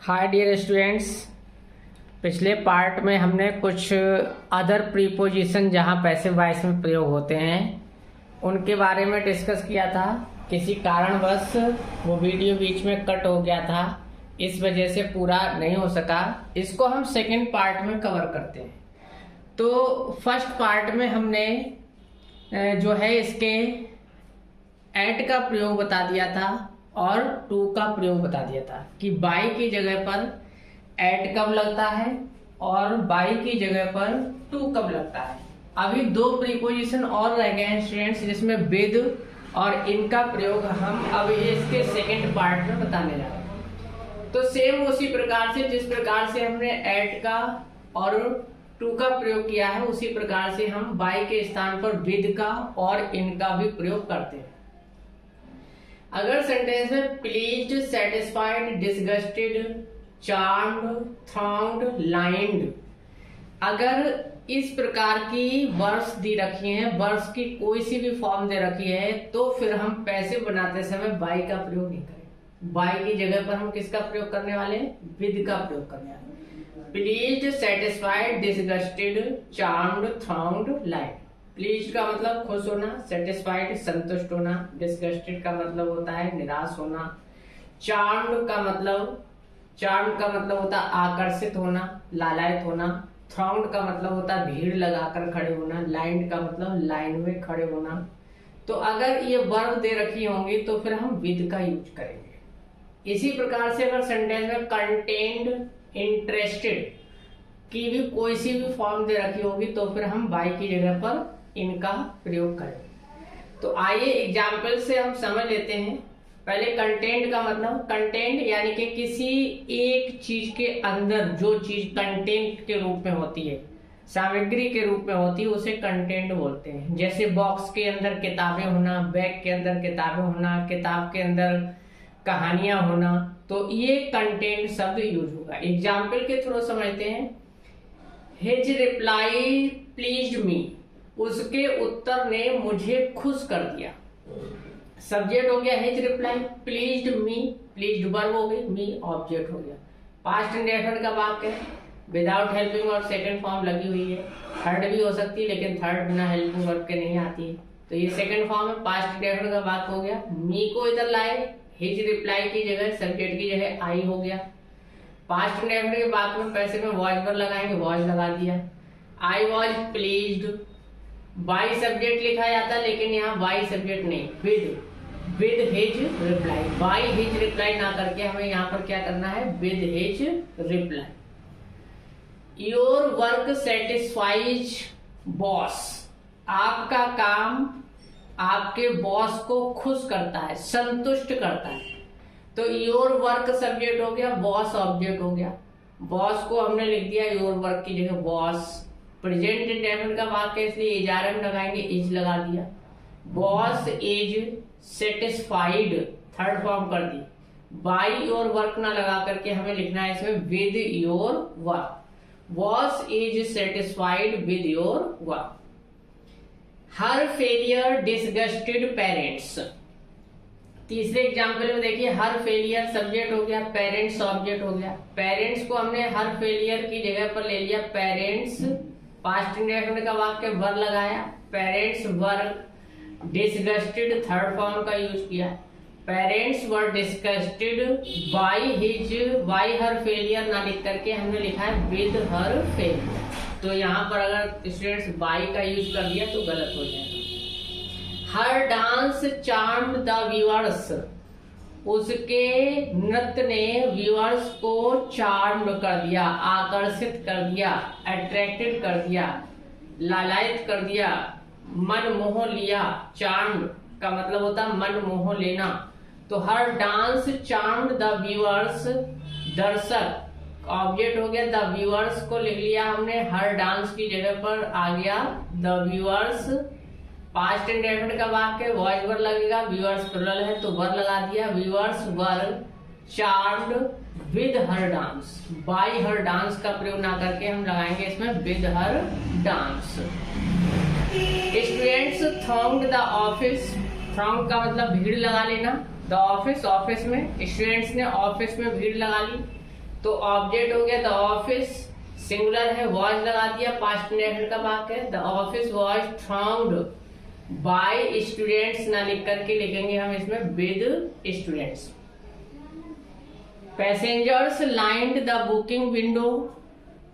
Hi dear students, पिछले part में हमने कुछ अदर प्रीपोजिशन जहां पैसिव वॉइस में प्रयोग होते हैं उनके बारे में डिस्कस किया था। किसी कारणवश वो वीडियो बीच में कट हो गया था, इस वजह से पूरा नहीं हो सका। इसको हम सेकंड पार्ट में कवर करते हैं। तो फर्स्ट पार्ट में हमने जो है इसके एट का प्रयोग बता दिया था और टू का प्रयोग बता दिया था कि बाई की जगह पर एट कब लगता है और बाई की जगह पर टू कब लगता है। अभी दो प्रीपोजिशन और रह गए हैं स्टूडेंट्स, जिसमें विद और इनका प्रयोग हम अब इसके सेकंड पार्ट में बताने जा रहे हैं। तो सेम उसी प्रकार से जिस प्रकार से हमने एट का और टू का प्रयोग किया है, उसी प्रकार से हम बाई के स्थान पर विद का और इनका भी प्रयोग करते हैं। अगर सेंटेंस में pleased, satisfied, disgusted, charmed, thronged, lined, अगर इस प्रकार की वर्ब्स दी रखी हैं, वर्ब्स की कोई सी भी फॉर्म दे रखी है, तो फिर हम पैसिव बनाते समय बाई का प्रयोग नहीं करें। बाई की जगह पर हम किसका प्रयोग करने वाले हैं? विद का प्रयोग करने वाले। Pleased, satisfied, disgusted, charmed, thronged, lined. Pleased का मतलब खुश होना, सेटिस्फाइड संतुष्ट होना, डिसगस्टेड का मतलब होता है निराश होना, चार्म्ड का मतलब होता है आकर्षित होना, लालायित होना, थ्रॉन्ड का मतलब होता है भीड़ लगाकर खड़े होना, लाइन्ड का मतलब लाइन में खड़े होना। तो अगर ये वर्ब दे रखी होंगी तो फिर हम विद का यूज करेंगे। इसी प्रकार से अगर सेंटेंस में कंटेन्ड, इंटरेस्टेड की भी कोई सी भी फॉर्म दे रखी होगी तो फिर हम बाई की जगह पर इनका प्रयोग करें। तो आइए एग्जाम्पल से हम समझ लेते हैं। पहले कंटेंट का मतलब, कंटेंट यानी कि किसी एक चीज के अंदर जो चीज कंटेंट के रूप में होती है, सामग्री के रूप में होती है, उसे कंटेंट बोलते हैं। जैसे बॉक्स के अंदर किताबें होना, बैग के अंदर किताबें होना, किताब के अंदर कहानियां होना, तो ये कंटेंट शब्द यूज होगा। एग्जाम्पल के थ्रू समझते हैं। हिज रिप्लाई प्लीज्ड मी, उसके उत्तर ने मुझे खुश कर दिया। सब्जेक्ट हो गया हिज रिप्लाई, प्लीज्ड मी, प्लीज्ड वर्ब हो गई, मी ऑब्जेक्ट हो गया। पास्ट इंडेफिनिट का वाक्य है, विदाउट हेल्पिंग और सेकंड फॉर्म लगी हुई है। थर्ड भी हो सकती है लेकिन थर्ड बिना हेल्पिंग वर्ब के नहीं आती है, तो ये सेकंड फॉर्म है। पास्ट इंडेफिनिट का वाक्य हो गया। मी को इधर लाए, हिज रिप्लाई की जगह सब्जेक्ट की जगह आई हो गया। पास्ट इंडेफिनिट के वाक्य में पैसे में वॉज पर लगाएंगे, वॉज लगा दिया। I was pleased, by subject लिखा जाता है लेकिन यहाँ बाई सब्जेक्ट नहीं, with his reply. By his reply ना करके हमें यहाँ पर क्या करना है? With his reply. Your work satisfies boss, आपका काम आपके बॉस को खुश करता है, संतुष्ट करता है। तो योर वर्क सब्जेक्ट हो गया, बॉस ऑब्जेक्ट हो गया। बॉस को हमने लिख दिया योर वर्क की जगह बॉस। प्रेजेंट इंडेफिनिट का वाक्य इसलिए इजारे में लगाएंगे, इज लगा दिया। Boss is satisfied, third form कर दी। बाई योर वर्क ना लगा करके हमें लिखना है इसमें with your work. Boss is satisfied with your work. Her failure disgusted parents. तीसरे एग्जाम्पल में देखिए, हर फेलियर सब्जेक्ट हो गया, पेरेंट्स ऑब्जेक्ट हो गया। पेरेंट्स को हमने हर फेलियर की जगह पर ले लिया पेरेंट्स। पास्ट इंडेफिनिट का वाक्य वर लगाया, parents were disgusted, third form का यूज किया। Parents were disgusted by her failure ना लिख करके हमने लिखा है विद हर फेलियर। तो यहाँ पर अगर स्टूडेंट्स बाई का यूज कर दिया तो गलत हो जाएगा। हर डांस चार्म्ड द व्यूअर्स, उसके नृत्य ने व्यूअर्स को चार्म्ड कर दिया, आकर्षित कर दिया, अट्रैक्टेड कर दिया, लालायित कर दिया, मन मोह लिया। चार्म्ड का मतलब होता है मन मोह लेना। तो हर डांस चार्म्ड द व्यूअर्स, दर्शक ऑब्जेक्ट हो गया, द व्यूअर्स को लिख लिया हमने, हर डांस की जगह पर आ गया द व्यूअर्स। पास्ट इंडेफिनिट का वाक्य वॉइस वर लगेगा, व्यूअर्स प्लुरल है तो वर लगा दिया। Viewers were charmed with her dance. By her dance का प्रयोग ना करके हम लगाएंगे इसमें with her dance. Students thronged the office, throng का मतलब भीड़ लगा लेना। द ऑफिस, ऑफिस में स्टूडेंट्स ने ऑफिस में भीड़ लगा ली। तो ऑब्जेक्ट हो गया द ऑफिस, सिंगुलर है, वॉज लगा दिया, पास्ट इंडेफिनिट का वाक्य है, the office was thronged by students ना लिख करके लिखेंगे हम इसमें with students. Passengers lined the booking window,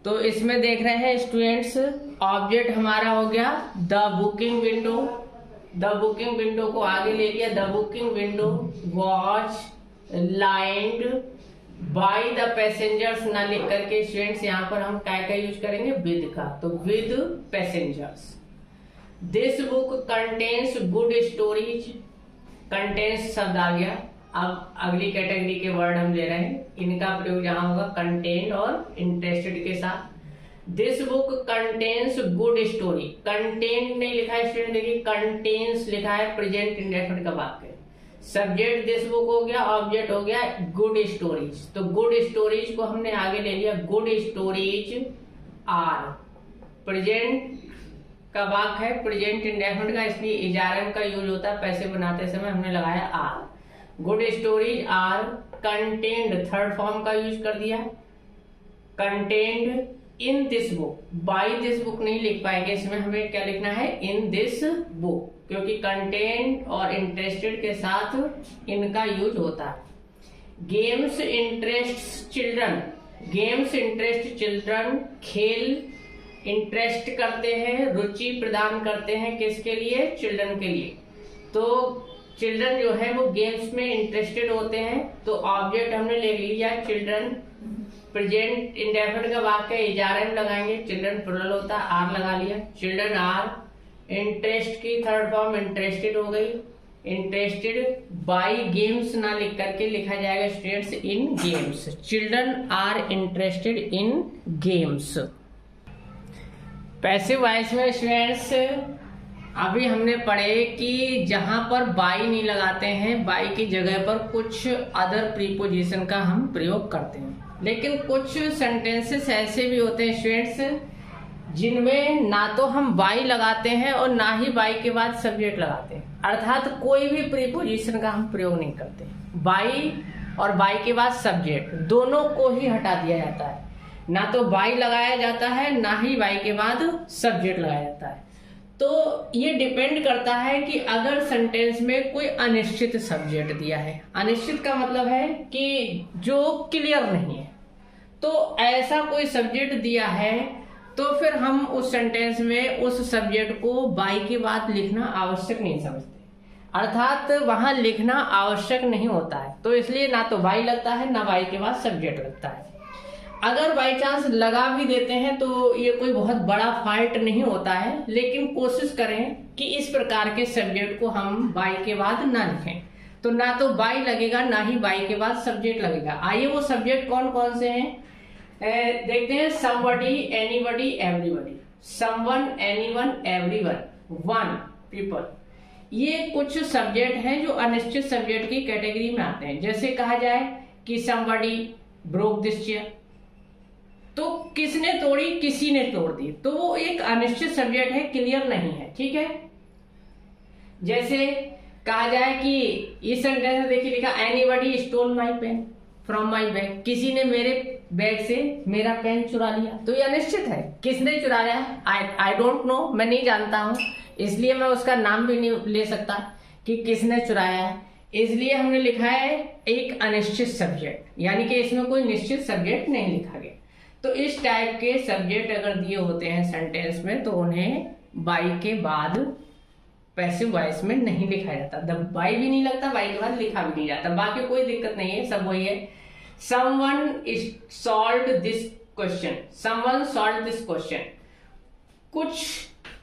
तो इसमें देख रहे हैं स्टूडेंट्स, ऑब्जेक्ट हमारा हो गया the booking window, the booking window को आगे ले लिया, the booking window was lined by the passengers ना लिख करके स्टूडेंट्स यहाँ पर हम क्या का यूज करेंगे, विद का, तो with passengers. This book contains good stories, contains शब्द आ गया। अब अगली कैटेगरी के वर्ड हम ले रहे हैं, इनका प्रयोग जहां होगा कंटेंट और इंटरेस्टेड के साथ। This book contains good story, content नहीं लिखा है स्टूडेंट, देखिए कंटेन्स लिखा है, प्रेजेंट इंडेफिनिट का वाक्य। सब्जेक्ट दिस बुक हो गया, ऑब्जेक्ट हो गया गुड स्टोरीज, तो गुड स्टोरीज को हमने आगे ले लिया, गुड स्टोरीज आर, प्रेजेंट का वाक्य है, प्रेजेंट इंडेफिनिट का, इसलिए इजारम का यूज होता है, पैसे बनाते समय हमने लगाया are. Good stories are contained, third form का यूज कर दिया, contained in this book, by this book नहीं लिख पाएंगे, इसमें हमें क्या लिखना है, इन दिस बुक, क्योंकि कंटेंट और इंटरेस्टेड के साथ इनका यूज होता है। Games interest children, games interest children, खेल इंटरेस्ट करते हैं, रुचि प्रदान करते हैं, किसके लिए, चिल्ड्रन के लिए। तो चिल्ड्रन जो है वो गेम्स में इंटरेस्टेड होते हैं, तो ऑब्जेक्ट हमने ले लिया चिल्ड्रन, प्रेजेंट इंडेफिनिट का वाक्य इजारा में लगाएंगे, चिल्ड्रन प्लुरल होता है, आर लगा लिया, चिल्ड्रन आर। इंटरेस्ट की थर्ड फॉर्म इंटरेस्टेड हो गई, इंटरेस्टेड बाय गेम्स ना लिख करके लिखा जाएगा students in games, children are interested in games. Passive voice में स्टूडेंट्स अभी हमने पढ़े कि जहां पर बाई नहीं लगाते हैं, बाई की जगह पर कुछ अदर प्रीपोजिशन का हम प्रयोग करते हैं, लेकिन कुछ सेंटेंसेस ऐसे भी होते हैं स्टूडेंट्स जिनमें ना तो हम बाई लगाते हैं और ना ही बाई के बाद सब्जेक्ट लगाते हैं, अर्थात कोई भी प्रीपोजिशन का हम प्रयोग नहीं करते, बाई और बाई के बाद सब्जेक्ट दोनों को ही हटा दिया जाता है, ना तो बाई लगाया जाता है ना ही बाई के बाद सब्जेक्ट लगाया जाता है। तो ये डिपेंड करता है कि अगर सेंटेंस में कोई अनिश्चित सब्जेक्ट दिया है, अनिश्चित का मतलब है कि जो क्लियर नहीं है, तो ऐसा कोई सब्जेक्ट दिया है तो फिर हम उस सेंटेंस में उस सब्जेक्ट को बाई के बाद लिखना आवश्यक नहीं समझते, अर्थात वहां लिखना आवश्यक नहीं होता है, तो इसलिए ना तो बाई लगता है ना बाई के बाद सब्जेक्ट लगता है। अगर बाई चांस लगा भी देते हैं तो ये कोई बहुत बड़ा फॉल्ट नहीं होता है, लेकिन कोशिश करें कि इस प्रकार के सब्जेक्ट को हम बाई के बाद ना लिखें, तो ना तो बाई लगेगा ना ही बाई के बाद सब्जेक्ट लगेगा। आइए वो सब्जेक्ट कौन कौन से हैं देखते हैं। Somebody, anybody, everybody, someone, anyone, everyone, one, people, ये कुछ सब्जेक्ट हैं जो अनिश्चित सब्जेक्ट की कैटेगरी में आते हैं। जैसे कहा जाए कि समबडी ब्रोक दिस चेयर, तो किसने तोड़ी, किसी ने तोड़ दी, तो वो एक अनिश्चित सब्जेक्ट है, क्लियर नहीं है, ठीक है। जैसे कहा जाए कि इस सेंटेंस में देखिए लिखा anybody stole my pen from my bag, किसी ने मेरे बैग से मेरा पेन चुरा लिया, तो ये अनिश्चित है, किसने चुराया आई डोंट नो, मैं नहीं जानता हूं, इसलिए मैं उसका नाम भी नहीं ले सकता कि किसने चुराया है, इसलिए हमने लिखा है एक अनिश्चित सब्जेक्ट, यानी कि इसमें कोई निश्चित सब्जेक्ट नहीं लिखा गया। तो इस टाइप के सब्जेक्ट अगर दिए होते हैं सेंटेंस में तो उन्हें बाई के बाद पैसिव वॉइस में नहीं लिखा जाता, बाई भी नहीं लगता, बाई के बाद लिखा भी नहीं जाता, बाकी कोई दिक्कत नहीं है, सब वही है। Someone solved this question, someone solved this question, कुछ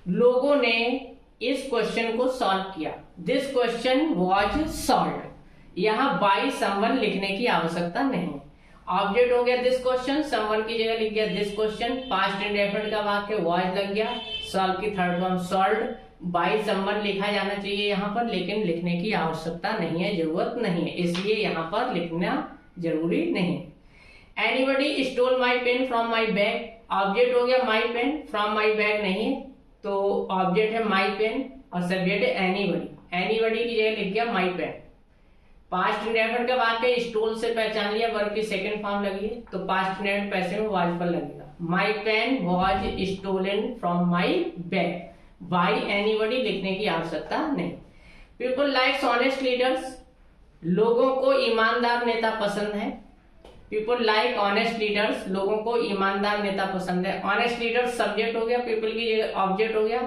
लोगों ने इस क्वेश्चन को सॉल्व किया, दिस क्वेश्चन वाज सॉल्व्ड, यहां बाई समवन लिखने की आवश्यकता नहीं। ऑब्जेक्ट हो गया दिस क्वेश्चन, समवन की जगह लिख गया दिस क्वेश्चन, पास्ट इंडेफिनिट का वाक्य वाज लग गया, सॉल्व की third form solved, by someone लिखा जाना चाहिए यहाँ पर, लेकिन लिखने की आवश्यकता नहीं है, जरूरत नहीं है, इसलिए यहाँ पर लिखना जरूरी नहीं। Anybody stole my pen from my bag, object हो गया my pen, from my bag नहीं है, तो ऑब्जेक्ट है माय पेन और सब्जेक्ट है एनीबडी, एनीबडी की जगह लिख गया माय पेन। पास्ट इंडेफिनिट का वाक्य स्टोल से पहचान लिया, वर्ब की सेकंड फॉर्म लगी है, तो पास्ट इंडेफिनिट पैसिव में वाज पर लगेगा। My pen was stolen from my bag. By anybody लिखने की आवश्यकता नहीं। पीपल लाइक्स ऑनेस्ट लीडर्स, लोगों को ईमानदार नेता पसंद है। पीपल लाइक ऑनेस्ट लीडर्स, लोगों को ईमानदार नेता पसंद है। ऑनेस्ट लीडर्स सब्जेक्ट हो गया, पीपल की जगह ऑब्जेक्ट हो गया,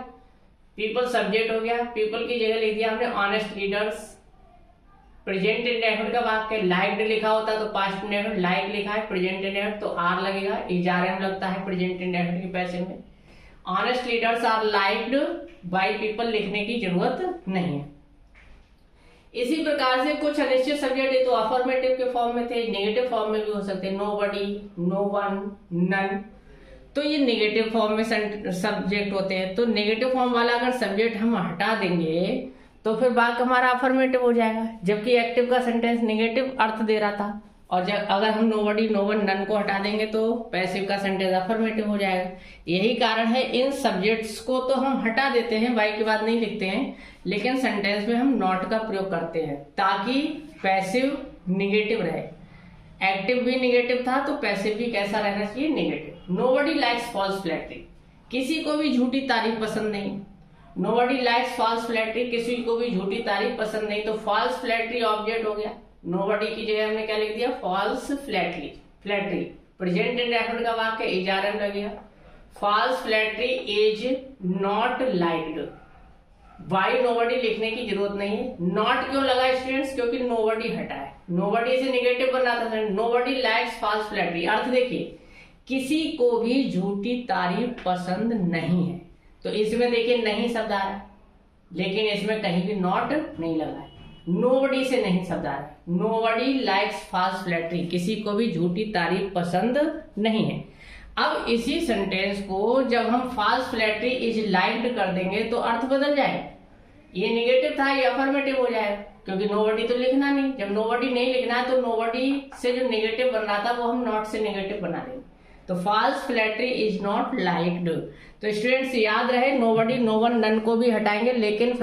पीपल सब्जेक्ट हो गया, पीपल की जगह लिख दिया हमने ऑनेस्ट लीडर्स। प्रेजेंट इंडेफिनिट का वाक्य लाइक्ड लिखा होता तो पास्ट इंडेफिनिट लाइक लिखा है, प्रेजेंट इंडेफिनिट तो आर लगेगा, इजारे में लगता है प्रेजेंट इंडेफिनिट के पैसिव में। Honest leaders are liked by people लिखने की जरूरत नहीं है। इसी प्रकार से कुछ अनिश्चित सब्जेक्ट है तो अफर्मेटिव के फॉर्म में थे, नेगेटिव फॉर्म में भी हो सकते हैं, नोबडी, नो वन, नन, तो ये नेगेटिव फॉर्म में सब्जेक्ट होते हैं। तो नेगेटिव फॉर्म वाला अगर सब्जेक्ट हम हटा देंगे तो फिर वाक्य हमारा अफर्मेटिव हो जाएगा, जबकि एक्टिव का सेंटेंस नेगेटिव अर्थ दे रहा था। और जब अगर हम नोबडी, नो वन, नन को हटा देंगे तो पैसिव का सेंटेंस अफर्मेटिव हो जाएगा। यही कारण है इन सब्जेक्ट्स को तो हम हटा देते हैं, बाई के बाद नहीं लिखते हैं, लेकिन सेंटेंस में हम नॉट का प्रयोग करते हैं ताकि पैसिव निगेटिव रहे। एक्टिव भी निगेटिव था तो पैसिव भी कैसा रहना चाहिए, negative. Nobody likes false flattery, किसी को भी झूठी तारीफ पसंद नहीं। नोबडी लाइक्स फॉल्स फ्लैटरी, किसी को भी झूठी तारीफ पसंद नहीं, तो फॉल्स फ्लैटरी ऑब्जेक्ट हो गया। नोबडी की जगह हमने क्या लिख दिया, false flattery. Flattery present indefinite का वाक्य इजारे में लगेगा। False flattery is not liked, by nobody लिखने की जरूरत नहीं है। नॉट क्यों लगा स्टूडेंट्स, क्योंकि नोबडी हटा है, नोबडी से निगेटिव बना था। नोबडी लाइक्स फॉल्स फ्लैटरी, अर्थ देखिए किसी को भी झूठी तारीफ पसंद नहीं है, तो इसमें देखिए नहीं शब्द आ रहा है, लेकिन इसमें कहीं भी नॉट नहीं लगा है। नोबडी से नहीं शब्द आ रहा है। नोबडी लाइक्स फॉल्स फ्लैटरी, किसी को भी झूठी तारीफ पसंद नहीं है। अब इसी सेंटेंस को जब हम फॉल्स फ्लैटरी इज लाइक्ड कर देंगे तो अर्थ बदल जाएगा। ये नेगेटिव था, ये अफर्मेटिव हो जाएगा, क्योंकि नोबडी तो लिखना नहीं। जब नोबडी नहीं लिखना है तो नोबडी से जो नेगेटिव बन रहा था वो हम नॉट से नेगेटिव बना देंगे, तो false flattery is not liked. तो स्टूडेंट्स याद रहे, नोबडी, नो वन, नन को भी हटाएंगे, लेकिन